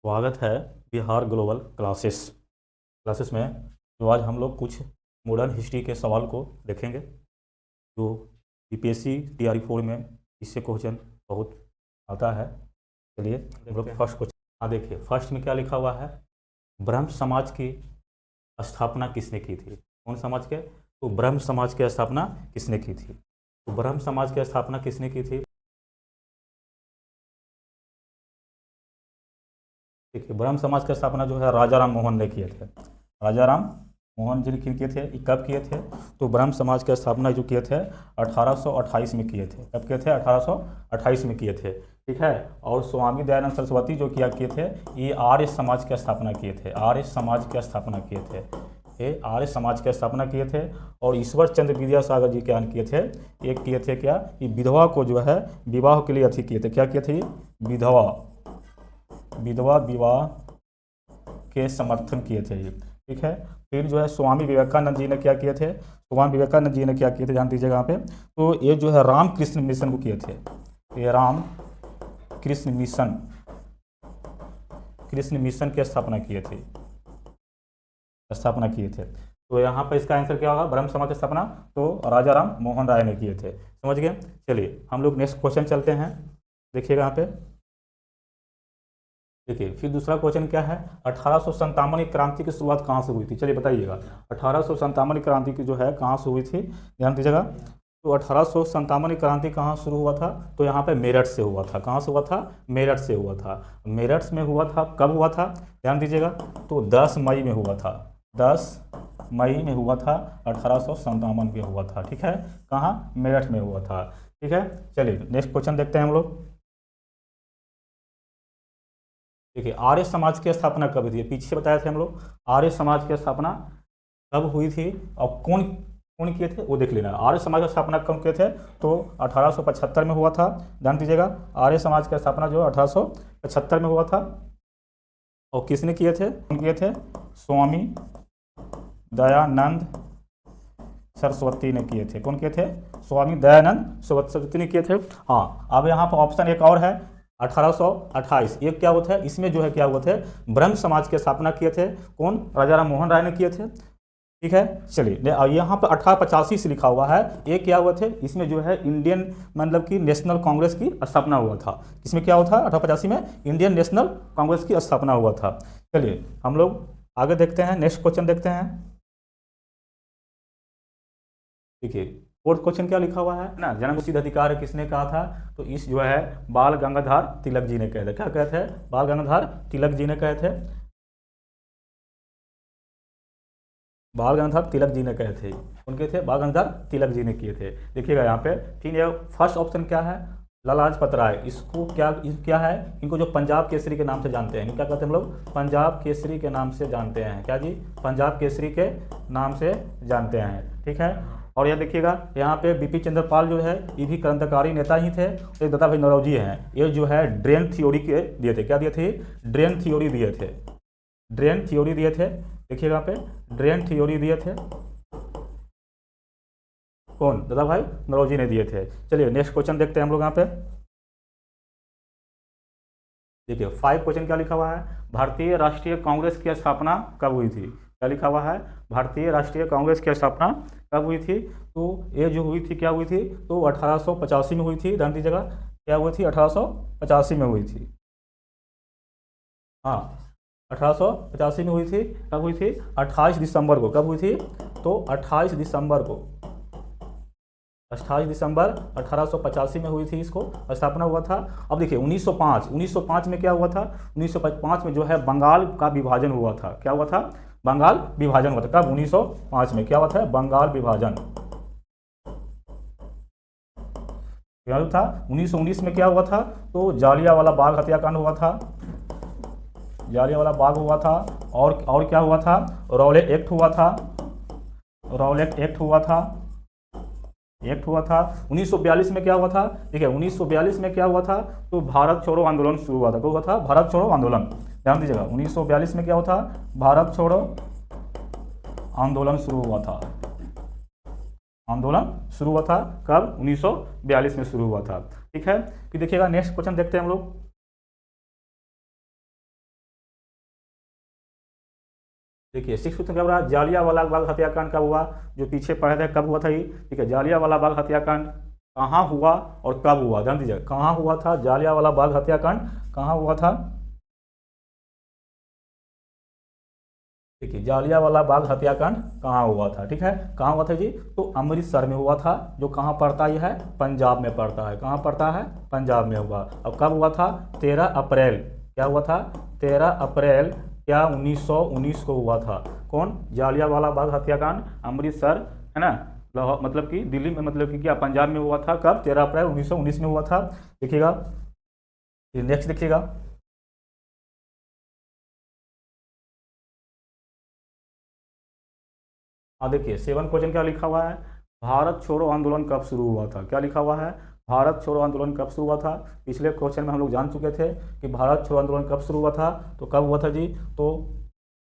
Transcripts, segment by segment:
स्वागत है Bihar global classes में। जो आज हम लोग कुछ मॉडर्न हिस्ट्री के सवाल को देखेंगे जो यूपीएससी TRE 4 में इससे क्वेश्चन बहुत आता है। चलिए हम लोग फर्स्ट क्वेश्चन। हाँ देखिए, फर्स्ट में क्या लिखा हुआ है, ब्रह्म समाज की स्थापना किसने की थी। कौन समाज के? तो ब्रह्म समाज की स्थापना किसने की थी? तो ब्रह्म समाज की स्थापना किसने की थी? देखिए, ब्रह्म समाज की स्थापना जो है राजा राम मोहन ने किए थे। राजा राम मोहन जी ने किए थे। ये कब किए थे? तो ब्रह्म समाज की स्थापना जो किए थे 1828 में किए थे। कब किए थे? 1828 में किए थे। ठीक है। और स्वामी दयानंद सरस्वती जो किया किए थे, ये आर्य समाज की स्थापना किए थे। आर्य समाज की स्थापना किए थे। ये आर्य समाज की स्थापना किए थे। और ईश्वर चंद्र विद्यासागर जी क्या किए थे? एक किए थे क्या, कि विधवा को जो है विवाह के लिए अथी किए थे। क्या किए थे? विधवा विधवा विवाह के समर्थन किए थे ये। ठीक है। फिर जो है स्वामी विवेकानंद जी ने क्या किए थे? स्वामी विवेकानंद जी ने क्या किए थे जान दीजिएगा यहाँ पे। तो ये जो है रामकृष्ण मिशन को किए थे। ये राम कृष्ण मिशन की स्थापना किए थे। तो यहाँ पर इसका आंसर क्या होगा? ब्रह्म समाज की स्थापना तो राजा राम मोहन राय ने किए थे। समझ गए? चलिए हम लोग नेक्स्ट क्वेश्चन चलते हैं। देखिएगा यहाँ पे। देखिए, फिर दूसरा क्वेश्चन क्या है, 1857 की क्रांति की शुरुआत कहाँ से हुई थी? चलिए बताइएगा। 1857 की क्रांति की जो है कहाँ से हुई थी, ध्यान दीजिएगा। तो 1857 की क्रांति कहाँ शुरू हुआ था? तो यहाँ पे मेरठ से हुआ था। कहाँ से हुआ था? मेरठ से हुआ था। मेरठ में हुआ था। कब हुआ था? ध्यान दीजिएगा। तो 10 मई में हुआ था। 10 मई में हुआ था। 1857 में हुआ था। ठीक है। कहाँ? मेरठ में हुआ था। ठीक है। चलिए नेक्स्ट क्वेश्चन देखते हैं हम लोग। देखिए, आर्य समाज की स्थापना कब हुई थी? पीछे बताए थे हम लोग। आर्य समाज की स्थापना कब हुई थी और कौन कौन किए थे वो देख लेना। आर्य समाज की स्थापना कब किए थे? तो 1875 में हुआ था। ध्यान दीजिएगा। आर्य समाज की स्थापना जो 1875 में हुआ था। और किसने किए थे? कौन किए थे? स्वामी दयानंद सरस्वती ने किए थे। कौन किए थे? स्वामी दयानंद सरस्वती ने किए थे। हाँ, अब यहाँ पर ऑप्शन एक और है 1828। ये क्या होता है? इसमें जो है क्या हुआ थे, ब्रह्म समाज की स्थापना किए थे। कौन? राजा राम मोहन राय ने किए थे। ठीक है। चलिए यहाँ पर 1885 से लिखा हुआ है। ये क्या हुआ थे? इसमें जो है इंडियन मतलब कि नेशनल कांग्रेस की स्थापना हुआ था। इसमें क्या हुआ था? 1885 में इंडियन नेशनल कांग्रेस की स्थापना हुआ था। चलिए हम लोग आगे देखते हैं, नेक्स्ट क्वेश्चन देखते हैं। देखिए, फोर्थ क्वेश्चन क्या लिखा हुआ है ना, जन्म सिद्ध अधिकार किसने कहा था? तो इस जो है बाल गंगाधर तिलक जी ने कहे थे। क्या कहते हैं? बाल गंगाधर तिलक जी ने कहे थे। बाल गंगाधर तिलक जी ने कहे थे। उनके थे बाल गंगाधर तिलक जी ने किए थे। देखिएगा यहाँ पे। ठीक है। फर्स्ट ऑप्शन क्या है? लाला लाजपत राय। इसको क्या है, इनको जो पंजाब केसरी के नाम से जानते हैं। क्या कहते हैं हम लोग? पंजाब केसरी के नाम से जानते हैं। क्या जी? पंजाब केसरी के नाम से जानते हैं। ठीक है। और यह देखिएगा यहाँ पे बिपिन चंद्र पाल जो है ये भी क्रांतिकारी नेता ही थे। तो दादा भाई नौरोजी हैं, ये जो है ड्रेन थ्योरी के दिए थे। क्या दिए थे? ड्रेन थ्योरी दिए थे। ड्रेन थ्योरी दिए थे। देखिएगा यहाँ पे ड्रेन थ्योरी दिए थे। कौन? दादा भाई नौरोजी ने दिए थे। चलिए नेक्स्ट क्वेश्चन देखते हैं हम लोग यहाँ पे। देखिए, 5 क्वेश्चन क्या लिखा हुआ है, भारतीय राष्ट्रीय कांग्रेस की स्थापना कब हुई थी? क्या लिखा हुआ है? भारतीय राष्ट्रीय कांग्रेस की स्थापना कब हुई थी? तो ये जो हुई थी क्या हुई थी? तो 1885 में हुई थी। ध्यान दीजिएगा। क्या हुई थी? 1885 में हुई थी। हाँ, 1885 में हुई थी। कब हुई थी? 28 दिसंबर को। कब हुई थी? तो 28 दिसंबर को। 28 दिसंबर 1885 में हुई थी, इसको स्थापना हुआ था। अब देखिए 1905 में क्या हुआ था? 1905 में जो है बंगाल का विभाजन हुआ था। क्या हुआ था? बंगाल विभाजन हुआ था। कब? 1905 में क्या हुआ था? बंगाल विभाजन। क्या हुआ था? 1919 में क्या हुआ था? तो जालियांवाला बाग हत्याकांड हुआ था। जालियांवाला बाग हुआ था। और क्या हुआ था? रौलेट एक्ट हुआ था। रौलेट एक्ट हुआ था। 1942 में क्या हुआ था? देखिए 1942 में क्या हुआ था? तो भारत छोड़ो आंदोलन शुरू हुआ था। क्या हुआ था? भारत छोड़ो आंदोलन। ध्यान दीजिएगा 1942 में क्या हुआ था? भारत छोड़ो आंदोलन शुरू हुआ था। आंदोलन शुरू हुआ था कब? 1942 में शुरू हुआ था। ठीक है। फिर देखिएगा नेक्स्ट क्वेश्चन देखते हैं हम लोग। देखिए 6 क्वेश्चन क्या हो रहा है, जालियांवाला बाग हत्याकांड कब हुआ, जो पीछे पढ़े थे कब हुआ था ये, ठीक है। जालियांवाला बाग हत्याकांड कहाँ हुआ और कब हुआ, ध्यान दीजिए, कहाँ हुआ था जालियांवाला बाग हत्याकांड, कहाँ हुआ था। देखिए जालियांवाला बाग हत्याकांड कहाँ हुआ था, ठीक है, कहाँ हुआ था जी, तो अमृतसर में हुआ था, जो कहाँ पड़ता है, है पंजाब में पड़ता है, कहाँ पड़ता है, पंजाब में हुआ। अब कब हुआ था, 13 अप्रैल, क्या हुआ था, 13 अप्रैल क्या 1919 को हुआ था। कौन, जालियांवाला बाग हत्याकांड, अमृतसर, है ना, लाहौर, मतलब कि दिल्ली में, मतलब कि क्या पंजाब में हुआ था, कब, 13 अप्रैल 1919 में हुआ था। देखिएगा, नेक्स्ट देखिएगा। हाँ देखिए 7 क्वेश्चन क्या लिखा हुआ है, भारत छोड़ो आंदोलन कब शुरू हुआ था, क्या लिखा हुआ है, भारत छोड़ो आंदोलन कब शुरू हुआ था। पिछले क्वेश्चन में हम लोग जान चुके थे कि भारत छोड़ो आंदोलन कब शुरू हुआ था, तो कब हुआ था जी, तो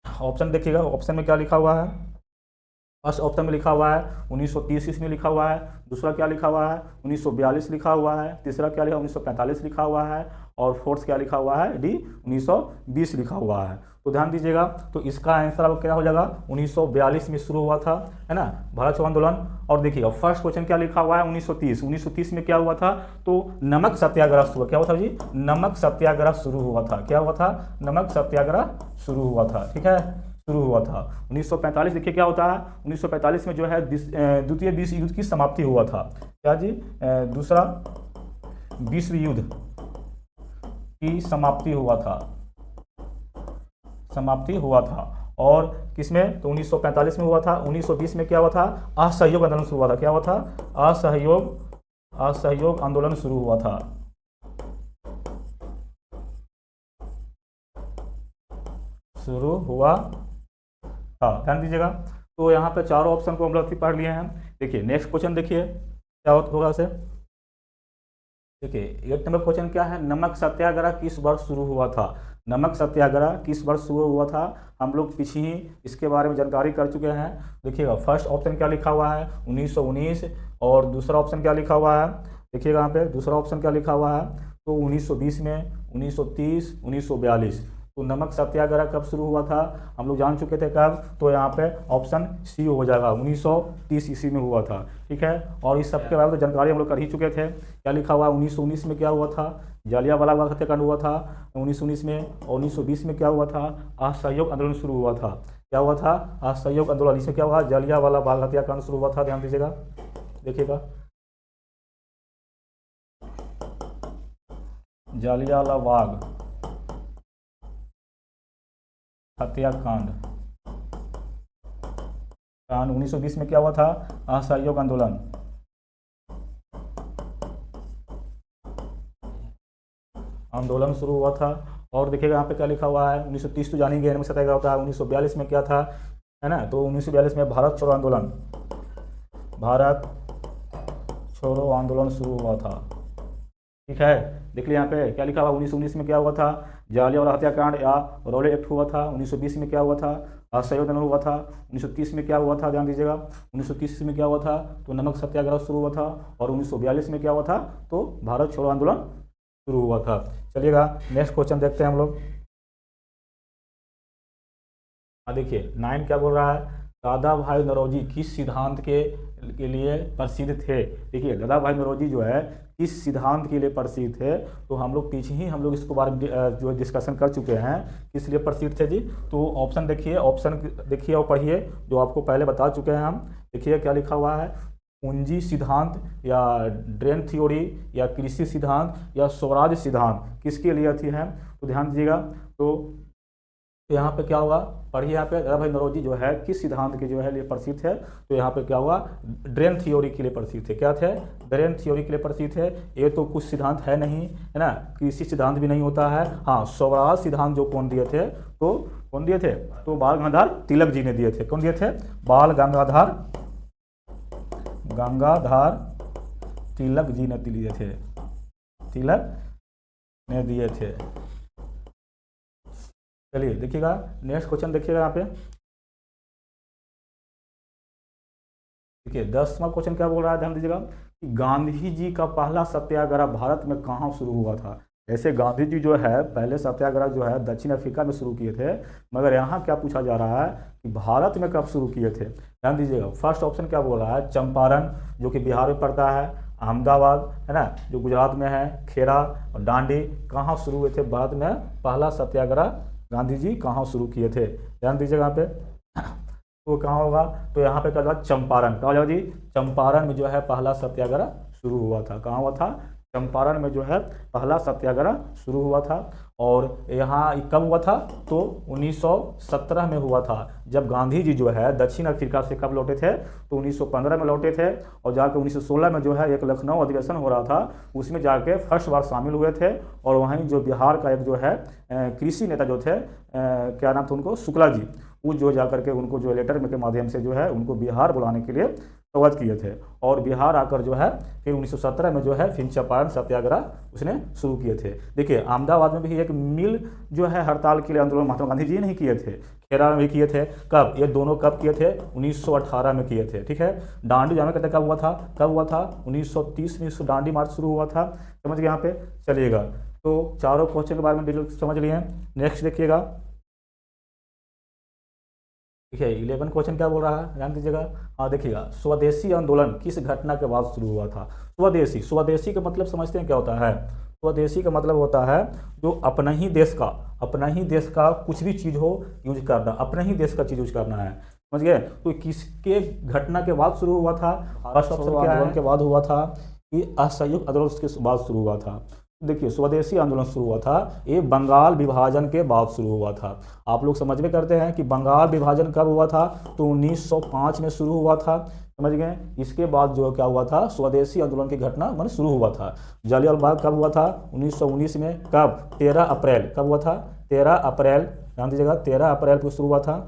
ऑप्शन देखिएगा, ऑप्शन में क्या लिखा हुआ है। फर्स्ट ऑप्शन में लिखा हुआ है 1930 ईस्वी में लिखा हुआ है, दूसरा क्या लिखा हुआ है 1942 लिखा हुआ है, तीसरा क्या लिखा 1945 लिखा हुआ है, और फोर्थ क्या लिखा हुआ है डी 1920 लिखा हुआ है। तो ध्यान दीजिएगा, तो इसका आंसर अब क्या हो जाएगा, 1942 में शुरू हुआ था, है ना, भारत छोड़ो आंदोलन। और देखिएगा फर्स्ट क्वेश्चन क्या लिखा हुआ है 1930, 1930 में क्या हुआ था, तो नमक सत्याग्रह शुरू, क्या हुआ था जी, नमक सत्याग्रह शुरू हुआ था, क्या हुआ था, नमक सत्याग्रह शुरू हुआ था, ठीक है, शुरू हुआ था। 1945 देखिए क्या होता है, 1945 में जो है द्वितीय विश्व युद्ध की समाप्ति हुआ था, क्या जी, दूसरा विश्व युद्ध की समाप्ति हुआ था, समाप्ति हुआ था। और किसमें, तो 1945 में हुआ था। 1920 में क्या हुआ था, असहयोग आंदोलन शुरू हुआ था, क्या हुआ था, असहयोग आंदोलन शुरू हुआ था, शुरू हुआ था, ध्यान दीजिएगा। तो यहाँ पे चारों ऑप्शन को हम लोग पढ़ लिए हैं। देखिए नेक्स्ट क्वेश्चन देखिए क्या होगा उसे। देखिए 8 नंबर क्वेश्चन क्या है, नमक सत्याग्रह किस वर्ष शुरू हुआ था, नमक सत्याग्रह किस वर्ष शुरू हुआ था। हम लोग पीछे ही इसके बारे में जानकारी कर चुके हैं। देखिएगा फर्स्ट ऑप्शन क्या लिखा हुआ है 1919, और दूसरा ऑप्शन क्या लिखा हुआ है, देखिएगा यहाँ पे दूसरा ऑप्शन क्या लिखा हुआ है, तो 1920 में, 1930, 1942। तो नमक सत्याग्रह कब शुरू हुआ था, हम लोग जान चुके थे कब, तो यहाँ पे ऑप्शन सी हो जाएगा, 1930 ईस्वी में हुआ था, ठीक है। और इस सब के बारे में तो जानकारी हम लोग कर ही चुके थे। क्या लिखा हुआ 1919 में क्या हुआ था, जालियांवाला बाग हत्याकांड हुआ था 1919 में, और 1920 में क्या हुआ था, असहयोग आंदोलन शुरू हुआ था, क्या हुआ था, असहयोग आंदोलन। इसमें क्या हुआ, जालियांवाला बाग हत्याकांड शुरू हुआ था, ध्यान दीजिएगा, देखिएगा जालियांवाला बाग हत्याकांड, 1920 में क्या हुआ था, असहयोग आंदोलन, आंदोलन शुरू हुआ था। और देखिएगा यहाँ पे क्या लिखा हुआ है 1930 तो जानेंगे नमक सत्याग्रह होता है। 1942 में क्या था, है ना, तो 1942 में भारत छोड़ो आंदोलन, भारत छोड़ो आंदोलन शुरू हुआ था, ठीक है। देख लिया यहाँ पे क्या लिखा हुआ 1919 में क्या हुआ था, जालियांवाला हत्याकांड या रौले एक्ट हुआ था। 1920 में क्या हुआ था, असहयोग आंदोलन हुआ था। 1930 में क्या हुआ था, ध्यान दीजिएगा 1930 में क्या हुआ था, तो नमक सत्याग्रह शुरू हुआ था। और 1942 में क्या हुआ था, तो भारत छोड़ो आंदोलन शुरू हुआ था। चलिएगा नेक्स्ट क्वेश्चन देखते हैं हम लोग। हाँ देखिए 9 क्या बोल रहा है, दादा भाई नौरोजी किस सिद्धांत के लिए प्रसिद्ध थे। देखिए दादा भाई नौरोजी जो है किस सिद्धांत के लिए प्रसिद्ध थे, तो हम लोग पीछे ही हम लोग इसको बारे में जो डिस्कशन कर चुके हैं, किस लिए प्रसिद्ध थे जी। तो ऑप्शन देखिए, ऑप्शन देखिए और पढ़िए जो आपको पहले बता चुके हैं हम। देखिए क्या लिखा हुआ है, पूंजी सिद्धांत या ड्रेन थ्योरी या कृषि सिद्धांत या स्वराज सिद्धांत किसके लिए थी हैं, तो ध्यान दीजिएगा। तो यहाँ पे क्या होगा, पढ़िए यहाँ पे दादा भाई नौरोजी जो है किस सिद्धांत के जो है लिए प्रसिद्ध है, तो यहाँ पे क्या हुआ, ड्रेन थ्योरी के लिए प्रसिद्ध थे। क्या थे, ड्रेन थ्योरी के लिए प्रसिद्ध है। ये तो कुछ सिद्धांत है नहीं, है ना, कृषि सिद्धांत भी नहीं होता है। हाँ स्वराज सिद्धांत जो कौन दिए थे, तो कौन दिए थे, तो बाल गंगाधर तिलक जी ने दिए थे। कौन दिए थे, बाल गंगाधर तिलक जी ने दिए थे, तिलक ने दिए थे। चलिए देखिएगा नेक्स्ट क्वेश्चन देखिएगा यहाँ पे। देखिए 10वां क्वेश्चन क्या बोल रहा है, ध्यान दीजिएगा कि गांधी जी का पहला सत्याग्रह भारत में कहाँ शुरू हुआ था। ऐसे गांधी जी जो है पहले सत्याग्रह जो है दक्षिण अफ्रीका में शुरू किए थे, मगर यहाँ क्या पूछा जा रहा है कि भारत में कब शुरू किए थे। ध्यान दीजिएगा, फर्स्ट ऑप्शन क्या बोल रहा है, चंपारण जो कि बिहार में पड़ता है, अहमदाबाद है ना जो गुजरात में है, खेड़ा और दांडी कहाँ शुरू हुए थे भारत में, पहला सत्याग्रह गांधी जी कहाँ शुरू किए थे। ध्यान दीजिएगा यहाँ पे तो कहाँ होगा, तो यहाँ पे क्या होगा, चंपारण। कहाँ हो जाएगा जी, चंपारण में जो है पहला सत्याग्रह शुरू हुआ था। कहाँ हुआ था, चंपारण में जो है पहला सत्याग्रह शुरू हुआ था। और यहाँ कब हुआ था, तो 1917 में हुआ था, जब गांधी जी जो है दक्षिण अफ्रीका से कब लौटे थे, तो 1915 में लौटे थे। और जाकर 1916 में जो है एक लखनऊ अधिवेशन हो रहा था, उसमें जाके फर्स्ट बार शामिल हुए थे। और वहीं जो बिहार का एक जो है कृषि नेता जो थे, क्या नाम था उनको, शुक्ला जी, वो जो जाकर के उनको जो लेटर के माध्यम से जो है उनको बिहार बुलाने के लिए अवगत किए थे। और बिहार आकर जो है फिर 1917 में जो है फिर चंपारण सत्याग्रह उसने शुरू किए थे। देखिए अहमदाबाद में भी एक मिल जो है हड़ताल के लिए आंदोलन महात्मा गांधी जी नहीं किए थे, खेड़ा में भी किए थे। कब, ये दोनों कब किए थे, 1918 में किए थे। ठीक है, दांडी जाना कहते कब हुआ था, कब हुआ था, 1930 में दांडी मार्च शुरू हुआ था। समझ गए यहाँ पे, चलिएगा तो चारों क्वेश्चन के बारे में डिटेल समझ लिए। नेक्स्ट देखिएगा, ठीक है 11 क्वेश्चन क्या बोल रहा है, ध्यान दीजिएगा। हाँ देखिएगा, स्वदेशी आंदोलन किस घटना के बाद शुरू हुआ था। स्वदेशी, स्वदेशी का मतलब समझते हैं क्या होता है, स्वदेशी का मतलब होता है जो अपना ही देश का, अपना ही देश का कुछ भी चीज़ हो यूज करना, अपना ही देश का चीज़ यूज करना है। समझ गए, तो किसके घटना के बाद शुरू हुआ था, फर्स्ट ऑप्शन आंदोलन के बाद हुआ था कि असहयोग आंदोलन के बाद शुरू हुआ था। देखिए स्वदेशी आंदोलन शुरू हुआ था, ये बंगाल विभाजन के बाद शुरू हुआ था। आप लोग समझ में करते हैं कि बंगाल विभाजन कब हुआ था, तो 1905 में शुरू हुआ था। समझ गए, इसके बाद जो क्या हुआ था, स्वदेशी आंदोलन की घटना मैंने शुरू हुआ था। जालियांवाला बाग कब हुआ था, 1919 में। कब, 13 अप्रैल, कब हुआ था, 13 अप्रैल, ध्यान दीजिएगा 13 अप्रैल को शुरू हुआ था,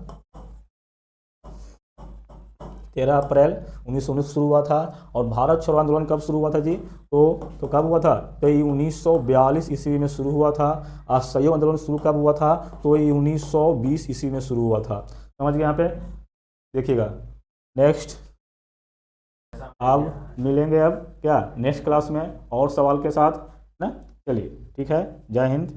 13 अप्रैल 1919 शुरू हुआ था। और भारत छोड़ो आंदोलन कब शुरू हुआ था जी, तो कब हुआ था, तो ये 1942 ईस्वी में शुरू हुआ था। असहयोग आंदोलन शुरू कब हुआ था, तो ये 1920 ईस्वी में शुरू हुआ था। समझ गए यहाँ पे, देखिएगा नेक्स्ट। अब मिलेंगे अब क्या नेक्स्ट क्लास में और सवाल के साथ ना, चलिए ठीक है, जय हिंद।